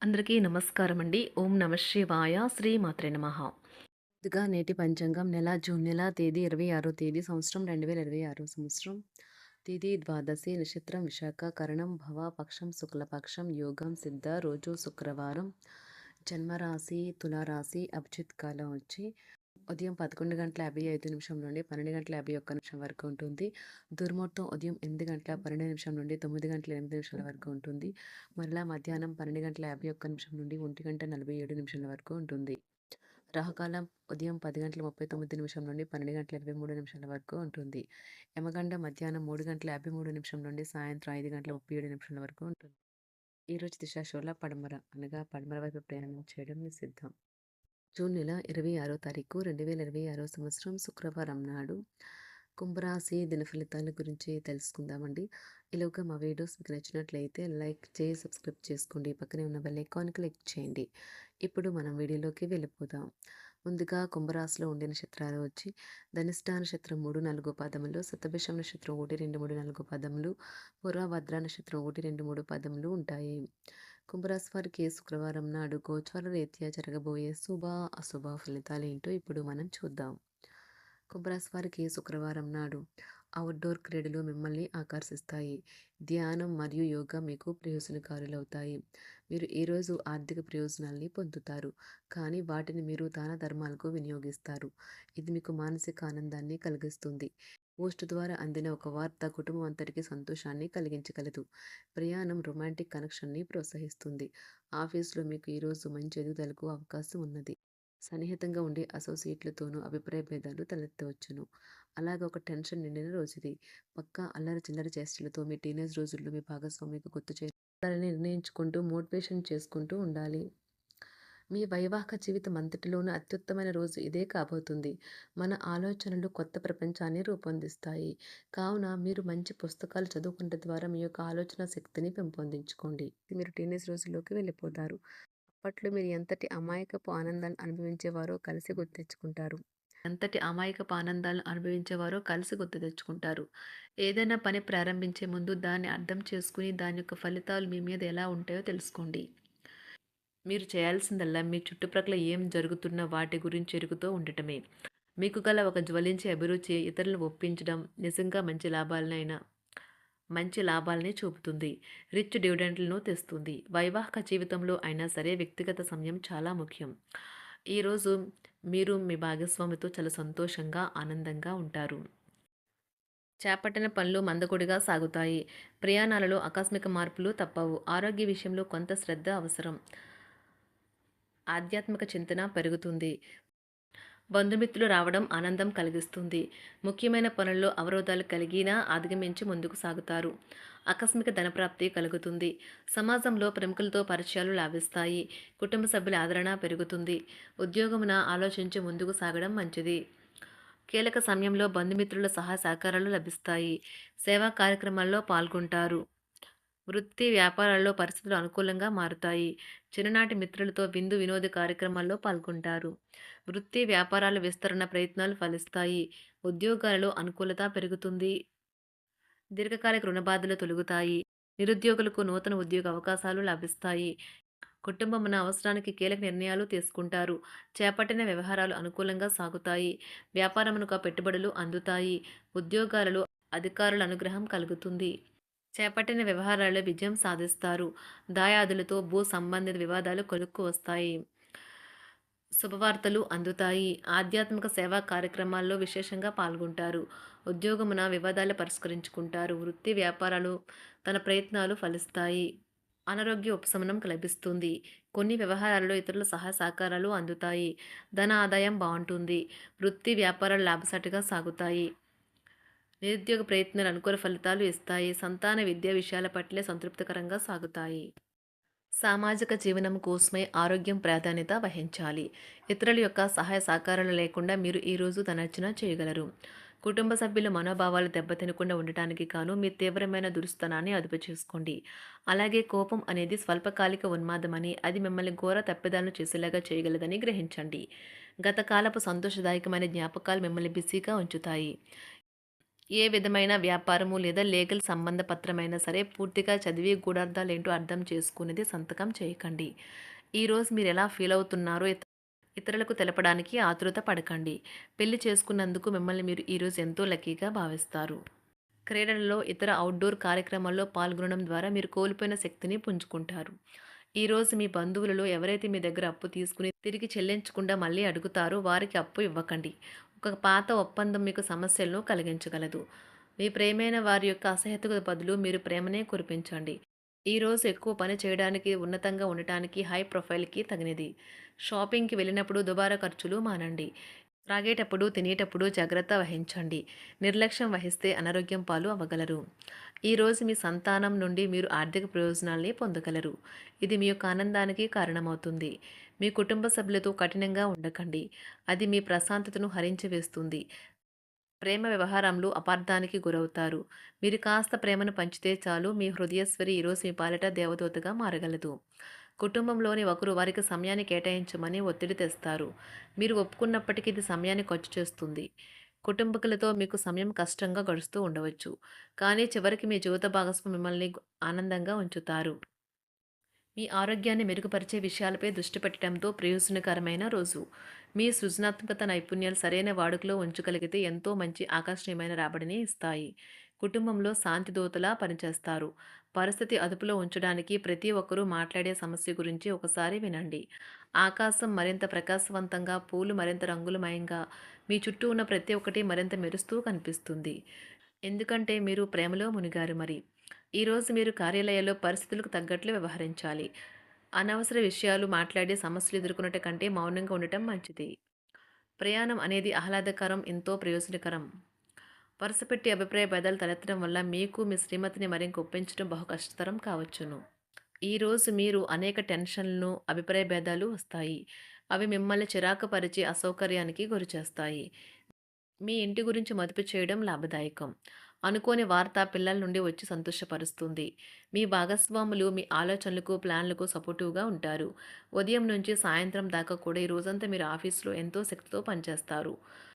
అందరికీ నమస్కారం అండి. ఓం నమ శివాయ. శ్రీమాత్రే నమః. ముందుగా నేటి పంచాంగం జూన్ నెల తేదీ 26 తేదీ సంవత్సరం 2026 సంవత్సరం. తిథి ద్వాదశి, నక్షత్రం విశాఖ, కరణం భవ, పక్షం శుక్లపక్షం, యోగం సిద్ధ, రోజు శుక్రవారం. జన్మరాశి తులారాశి. అభిజిత్ కాలం వచ్చి ఉదయం 11:55 నుండి 12:51 వరకు ఉంటుంది. దుర్ముహూర్తం ఉదయం 8:12 నుండి 9:08 వరకు ఉంటుంది. మరలా మధ్యాహ్నం 12:51 నుండి 1:47 వరకు ఉంటుంది. రాహుకాలం ఉదయం 10:39 నుండి 12:23 వరకు ఉంటుంది. యమగండ మధ్యాహ్నం 3:53 నుండి సాయంత్రం 5:37 వరకు ఉంటుంది. ఈరోజు దిశాశూల పడమర అనగా పడమర వైపు ప్రయాణం చేయడం నిషిద్ధం. జూన్ నెల 26 తారీఖు 2026 సంవత్సరం శుక్రవారం నాడు కుంభరాశి దిన ఫలితాల గురించి తెలుసుకుందామండి. ఈలోగా మా వీడియోస్ మీకు నచ్చినట్లయితే లైక్ చేసి సబ్స్క్రైబ్ చేసుకోండి. పక్కనే ఉన్న బెల్ ఐకాన్ క్లిక్ చేయండి. ఇప్పుడు మనం వీడియోలోకి వెళ్ళిపోదాం. ముందుగా కుంభరాశిలో ఉండే నక్షత్రాలు వచ్చి ధనిష్ట నక్షత్రం 3, 4 పాదములు, శతభిషం నక్షత్రం 1, 2, 3, 4 పాదములు, పూర్వభద్ర నక్షత్రం 1, 2, 3 పాదములు ఉంటాయి. కుంభరాశి వారికి శుక్రవారం నాడు గోచార రీత్యా జరగబోయే శుభ అశుభ ఫలితాలు ఏంటో ఇప్పుడు మనం చూద్దాం. కుంభరాశి వారికి శుక్రవారం నాడు అవుట్డోర్ క్రీడలు మిమ్మల్ని ఆకర్షిస్తాయి. ధ్యానం మరియు యోగా మీకు ప్రయోజనకారులవుతాయి. మీరు ఈరోజు ఆర్థిక ప్రయోజనాల్ని పొందుతారు, కానీ వాటిని మీరు దాన ధర్మాలకు వినియోగిస్తారు. ఇది మీకు మానసిక ఆనందాన్ని కలిగిస్తుంది. పోస్ట్ ద్వారా అందిన ఒక వార్త కుటుంబం అంతటికి సంతోషాన్ని కలిగించగలదు. ప్రయాణం రొమాంటిక్ కనెక్షన్ని ప్రోత్సహిస్తుంది. ఆఫీసులో మీకు ఈరోజు మంచి ఎదుగుదలకు అవకాశం ఉన్నది. సన్నిహితంగా ఉండే అసోసియేట్లతోనూ అభిప్రాయ భేదాలు తలెత్తవచ్చును. అలాగే ఒక టెన్షన్ నిండిన రోజుది. పక్కా అల్లరి చిల్లరి చేష్టలతో మీ టీనేజ్ రోజుల్లో మీ భాగస్వామికి గుర్తు చేయాలని నిర్ణయించుకుంటూ మోటివేషన్ చేసుకుంటూ ఉండాలి. మీ వైవాహిక జీవితం అంతటిలోనూ అత్యుత్తమైన రోజు ఇదే కాబోతుంది. మన ఆలోచనలు కొత్త ప్రపంచాన్ని రూపొందిస్తాయి. కావున మీరు మంచి పుస్తకాలు చదువుకుంటే ద్వారా మీ యొక్క ఆలోచన శక్తిని పెంపొందించుకోండి. మీరు టీనేజ్ రోజుల్లోకి వెళ్ళిపోతారు. అప్పట్లో మీరు ఎంతటి అమాయకపు ఆనందాన్ని అనుభవించేవారో కలిసి గుర్తు తెచ్చుకుంటారు. ఏదైనా పని ప్రారంభించే ముందు దాన్ని అర్థం చేసుకుని దాని యొక్క ఫలితాలు మీ మీద ఎలా ఉంటాయో తెలుసుకోండి. మీరు చేయాల్సిందల్లా మీ చుట్టుప్రక్కల ఏం జరుగుతున్న వాటి గురించి ఎరుగుతూ ఉండటమే. మీకు గల ఒక జ్వలించే అభిరుచి ఇతరులను ఒప్పించడం నిజంగా మంచి లాభాలని చూపుతుంది. రిచ్ డివిడెండ్లను తెస్తుంది. వైవాహిక జీవితంలో అయినా సరే వ్యక్తిగత సమయం చాలా ముఖ్యం. ఈరోజు మీరు మీ భాగస్వామితో చాలా సంతోషంగా ఆనందంగా ఉంటారు. చేపట్టిన పనులు మందకొడిగా సాగుతాయి. ప్రయాణాలలో ఆకస్మిక మార్పులు తప్పవు. ఆరోగ్య విషయంలో కొంత శ్రద్ధ అవసరం. ఆధ్యాత్మిక చింతన పెరుగుతుంది. బంధుమిత్రులు రావడం ఆనందం కలిగిస్తుంది. ముఖ్యమైన పనుల్లో అవరోధాలు కలిగినా అధిగమించి ముందుకు సాగుతారు. ఆకస్మిక ధనప్రాప్తి కలుగుతుంది. సమాజంలో ప్రముఖులతో పరిచయాలు లాభిస్తాయి. కుటుంబ సభ్యుల ఆదరణ పెరుగుతుంది. ఉద్యోగమున ఆలోచించి ముందుకు సాగడం మంచిది. కీలక సమయంలో బంధుమిత్రుల సహాయ సహకారాలు లభిస్తాయి. సేవా కార్యక్రమాల్లో పాల్గొంటారు. వృత్తి వ్యాపారాల్లో పరిస్థితులు అనుకూలంగా మారుతాయి. చిన్ననాటి మిత్రులతో విందు వినోద కార్యక్రమాల్లో పాల్గొంటారు. వృత్తి వ్యాపారాల విస్తరణ ప్రయత్నాలు ఫలిస్తాయి. ఉద్యోగాలలో అనుకూలత పెరుగుతుంది. దీర్ఘకాలిక రుణ బాధలు తొలగుతాయి. నిరుద్యోగులకు నూతన ఉద్యోగ అవకాశాలు లభిస్తాయి. కుటుంబమున అవసరానికి కీలక నిర్ణయాలు తీసుకుంటారు. చేపట్టిన వ్యవహారాలు అనుకూలంగా సాగుతాయి. వ్యాపారమునకు పెట్టుబడులు అందుతాయి. ఉద్యోగాలలో అధికారుల అనుగ్రహం కలుగుతుంది. చేపట్టిన వ్యవహారాల్లో విజయం సాధిస్తారు. దాయాదులతో భూ సంబంధిత వివాదాలు కొలుక్కు వస్తాయి. శుభవార్తలు అందుతాయి. ఆధ్యాత్మిక సేవా కార్యక్రమాల్లో విశేషంగా పాల్గొంటారు. ఉద్యోగమున వివాదాలు పరిష్కరించుకుంటారు. వృత్తి వ్యాపారాలు తన ప్రయత్నాలు ఫలిస్తాయి. అనారోగ్య ఉపశమనం లభిస్తుంది. కొన్ని వ్యవహారాల్లో ఇతరుల సహాయ సహకారాలు అందుతాయి. ధన ఆదాయం బాగుంటుంది. వృత్తి వ్యాపారాలు లాభసాటిగా సాగుతాయి. నిరుద్యోగ ప్రయత్నాలు అనుకూల ఫలితాలు ఇస్తాయి. సంతాన విద్యా విషయాల పట్లే సంతృప్తికరంగా సాగుతాయి. సామాజిక జీవనం కోసమై ఆరోగ్యం ప్రాధాన్యత వహించాలి. ఇతరుల యొక్క సహాయ సహకారాలు లేకుండా మీరు ఈరోజు ధనార్జన చేయగలరు. కుటుంబ సభ్యుల మనోభావాలు దెబ్బతినకుండా ఉండటానికి గాను మీ తీవ్రమైన దురుస్తనాన్ని అదుపు చేసుకోండి. అలాగే కోపం అనేది స్వల్పకాలిక ఉన్మాదమని, అది మిమ్మల్ని ఘోర తప్పిదాలను చేసేలాగా చేయగలదని గ్రహించండి. గతకాలపు సంతోషదాయకమైన జ్ఞాపకాలు మిమ్మల్ని బిజీగా ఉంచుతాయి. ఏ విధమైన వ్యాపారము లేదా లీగల్ సంబంధ పత్రమైనా సరే పూర్తిగా చదివి గూఢార్థాలేంటో అర్థం చేసుకునేది సంతకం చేయకండి. ఈరోజు మీరెలా ఫీల్ అవుతున్నారో ఇతరులకు తెలపడానికి ఆతురత పడకండి. పెళ్లి చేసుకున్నందుకు మిమ్మల్ని మీరు ఈరోజు ఎంతో లక్కీగా భావిస్తారు. క్రీడలలో ఇతర అవుట్‌డోర్ కార్యక్రమాల్లో పాల్గొనడం ద్వారా మీరు కోల్పోయిన శక్తిని పుంజుకుంటారు. ఈరోజు మీ బంధువులలో ఎవరైతే మీ దగ్గర అప్పు తీసుకుని తిరిగి చెల్లించకుండా మళ్ళీ అడుగుతారో వారికి అప్పు ఇవ్వకండి. ఒక పాత ఒప్పందం మీకు సమస్యలను కలిగించగలదు. మీ ప్రియమైన వారి యొక్క అసహ్యతకు బదులు మీరు ప్రేమనే కురిపించండి. ఈరోజు ఎక్కువ పని చేయడానికి, ఉన్నతంగా ఉండటానికి, హై ప్రొఫైల్‌కి తగినది. షాపింగ్‌కి వెళ్ళినప్పుడు దుబారా ఖర్చులు మానండి. త్రాగేటప్పుడు, తినేటప్పుడు జాగ్రత్త వహించండి. నిర్లక్ష్యం వహిస్తే అనారోగ్యం పాలు అవ్వగలరు. ఈరోజు మీ సంతానం నుండి మీరు ఆర్థిక ప్రయోజనాల్ని పొందగలరు. ఇది మీ యొక్క ఆనందానికి కారణమవుతుంది. మీ కుటుంబ సభ్యులతో కఠినంగా ఉండకండి. అది మీ ప్రశాంతతను హరించి వేస్తుంది. ప్రేమ వ్యవహారంలో అపార్థానికి గురవుతారు. మీరు కాస్త ప్రేమను పంచితే చాలు మీ హృదయేశ్వరి ఈరోజు మీ పాలిట దేవదూతగా మారగలదు. కుటుంబంలోని ఒకరు వారికి సమయాన్ని కేటాయించమని ఒత్తిడి తెస్తారు. మీరు ఒప్పుకున్నప్పటికీ ఇది సమయాన్ని ఖర్చు చేస్తుంది. కుటుంబకులతో మీకు సమయం కష్టంగా గడుస్తూ ఉండవచ్చు. కానీ చివరికి మీ జీవిత భాగస్వామి మిమ్మల్ని ఆనందంగా ఉంచుతారు. మీ ఆరోగ్యాన్ని మెరుగుపరిచే విషయాలపై దృష్టి పెట్టడంతో ప్రయోజనకరమైన రోజు. మీ సృజనాత్మకత నైపుణ్యాలు సరైన వాడుకలో ఉంచగలిగితే ఎంతో మంచి ఆకర్షణీయమైన రాబడిని ఇస్తాయి. కుటుంబంలో శాంతి దూతలా పనిచేస్తారు. పరిస్థితి అదుపులో ఉంచడానికి ప్రతి ఒక్కరూ మాట్లాడే సమస్య గురించి ఒకసారి వినండి. ఆకాశం మరింత ప్రకాశవంతంగా, పూలు మరింత రంగులమయంగా, మీ చుట్టూ ఉన్న ప్రతి ఒక్కటి మరింత మెరుస్తూ కనిపిస్తుంది. ఎందుకంటే మీరు ప్రేమలో మునిగారు మరి. ఈరోజు మీరు కార్యాలయాల్లో పరిస్థితులకు తగ్గట్లు వ్యవహరించాలి. అనవసర విషయాలు మాట్లాడి సమస్యలు ఎదుర్కొనట కంటే మౌనంగా ఉండటం మంచిది. ప్రయాణం అనేది ఆహ్లాదకరం, ఎంతో ప్రయోజనకరం. వరుసపెట్టి అభిప్రాయ భేదాలు తలెత్తడం వల్ల మీకు మీ శ్రీమతిని మరింక ఒప్పించడం బహు కష్టతరం కావచ్చును. ఈరోజు మీరు అనేక టెన్షన్లను, అభిప్రాయ భేదాలు వస్తాయి. అవి మిమ్మల్ని చిరాకు పరిచి అసౌకర్యానికి గురిచేస్తాయి. మీ ఇంటి గురించి మదుపు చేయడం లాభదాయకం. అనుకోని వార్త పిల్లల నుండి వచ్చి సంతోషపరుస్తుంది. మీ భాగస్వాములు మీ ఆలోచనలకు, ప్లాన్లకు సపోర్టివ్‌గా ఉంటారు. ఉదయం నుంచి సాయంత్రం దాకా కూడా ఈ రోజంతా మీరు ఆఫీస్‌లో ఎంతో శక్తితో పనిచేస్తారు.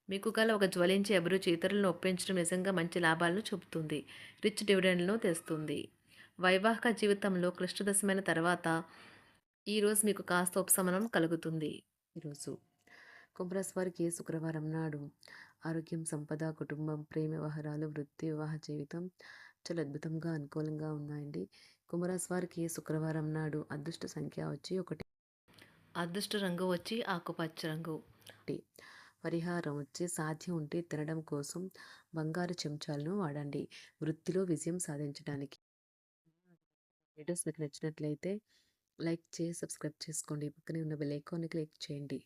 మీకు గల ఒక జ్వలించే అభిరుచి ఇతరులను ఒప్పించడం నిజంగా మంచి లాభాలను చూపుతుంది. రిచ్ డివిడెండ్‌లను తెస్తుంది. వైవాహిక జీవితంలో క్లిష్టదశమైన తర్వాత ఈరోజు మీకు కాస్త ఉపశమనం కలుగుతుంది. ఈరోజు కుంభరాశి వారికి శుక్రవారం నాడు ఆరోగ్యం, సంపద, కుటుంబం, ప్రేమ వ్యవహారాలు, వృత్తి, వివాహ జీవితం చాలా అద్భుతంగా, అనుకూలంగా ఉన్నాయండి. కుంభరాశి వారికి శుక్రవారం నాడు అదృష్ట సంఖ్య వచ్చి 1. అదృష్ట రంగు వచ్చి ఆకుపచ్చ రంగు. పరిహారం వచ్చి సాధ్యం ఉంటే తినడం కోసం బంగారు చెంచాలను వాడండి. వృత్తిలో విజయం సాధించడానికి. వీడియోస్ మీకు నచ్చినట్లయితే లైక్ చేసి సబ్స్క్రైబ్ చేసుకోండి. పక్కనే ఉన్న బెల్ ఐకాన్ని క్లిక్ చేయండి.